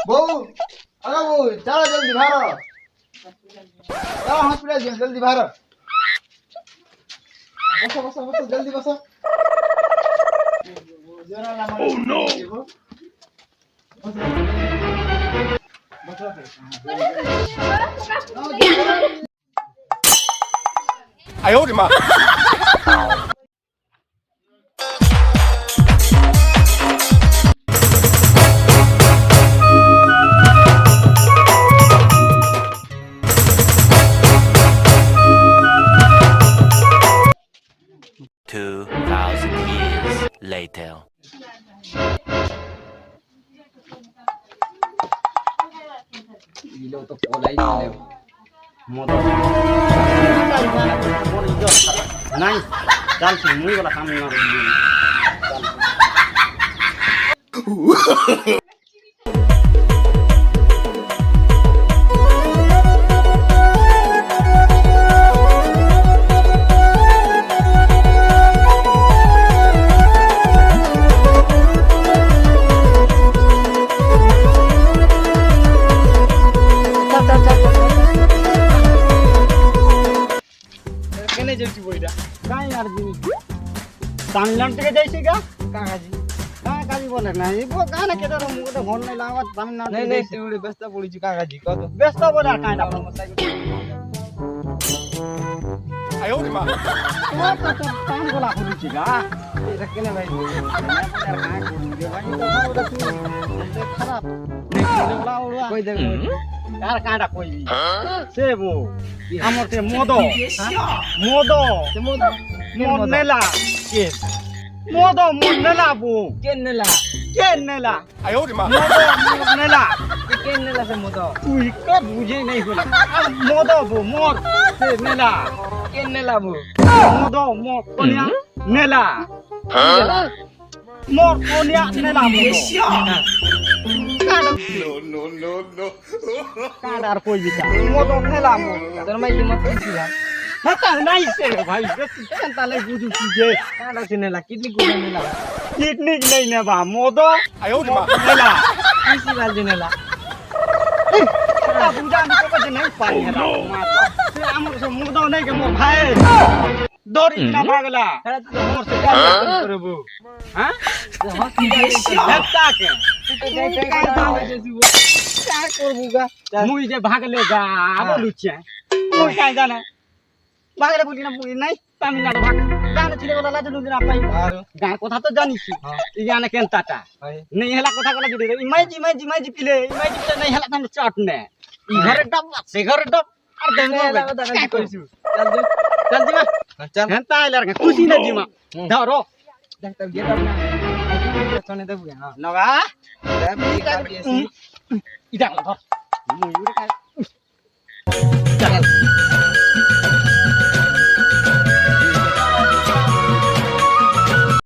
बहू अरे बहू चलो जल्दी बाहर चलो हॉस्पिटल जल्दी बाहर बसो बसो बसो जल्दी बसो ओह नो आयो रे मां later. Ilo to polai ni. Motor. Nice. Chal semui wala kam na. Tamil Nadu থেকে যাইছে গা কাকাজি কাকাজি বলে না এই গানা কেদার মুখে ফোন নাই লাগাত তামিলনাডু নাই নাই তুই ব্যস্ত পড়িছি কাকাজি কত ব্যস্ত বলে আর কাইটা आयो रे मां তো টান গলা পড়িছি গা এটা কেনে ভাই খারাপ কই দেব আর কাইটা কইবি সেবো আমার তে মদো মদো মদ নেলা কে মদো মদ নেলা বো কে নেলা आयो रे मां মদো মদ নেলা কে নেলা সে মদো তুই কা বুঝে নাই হলা মদো বো মদ সে নেলা কে নেলা বো মদো মদ কোনিয়া নেলা মদ কোনিয়া নেলা নো কাডার কই বিটা মদো নেলা মদ তোর মাই মত কিছিলা হাতা নাই সে ভাই কেন তালে বুঝু যে কাডা সে নেলা কিডনি কোনা নেলা কিডনি নাই নেবা মদো आयो रे मां নেলা কিছি বাল নেলা তা বুঝা আমি তো কাছে নাই পাই হেলা সে আমার সে মদো নাই কে মোর ভাই দড়ি না ভাগলা এরা তো মোর সে কাজ করব হ্যাঁ হসপিটাল হেতা কে তুই যাই যাই का करबू गा मुई जे भागले गा बोलुछे मुई काई जाने भागले बोली ना मुई नहीं तामिलनाडु भाग जाने छिले बोला लाज नुदिना पाई गाय কথা তো জানিছি ই জানে কেনটাটা নেই হেলা কথা কলা জুড়ে ইমাইজি পিলে নাই হেলা তাম চাট নে ই ঘরে ডাব সে ঘরে ডাব আর দেন কি কইছু চল দিমা চল হেনতা আইলার খুশি না দিমা ধরো দেখ তো গেদাম না চনে দেবু না নগা আমি কার দিয়েছি ইটা ধর মুই উড়ে কাই চল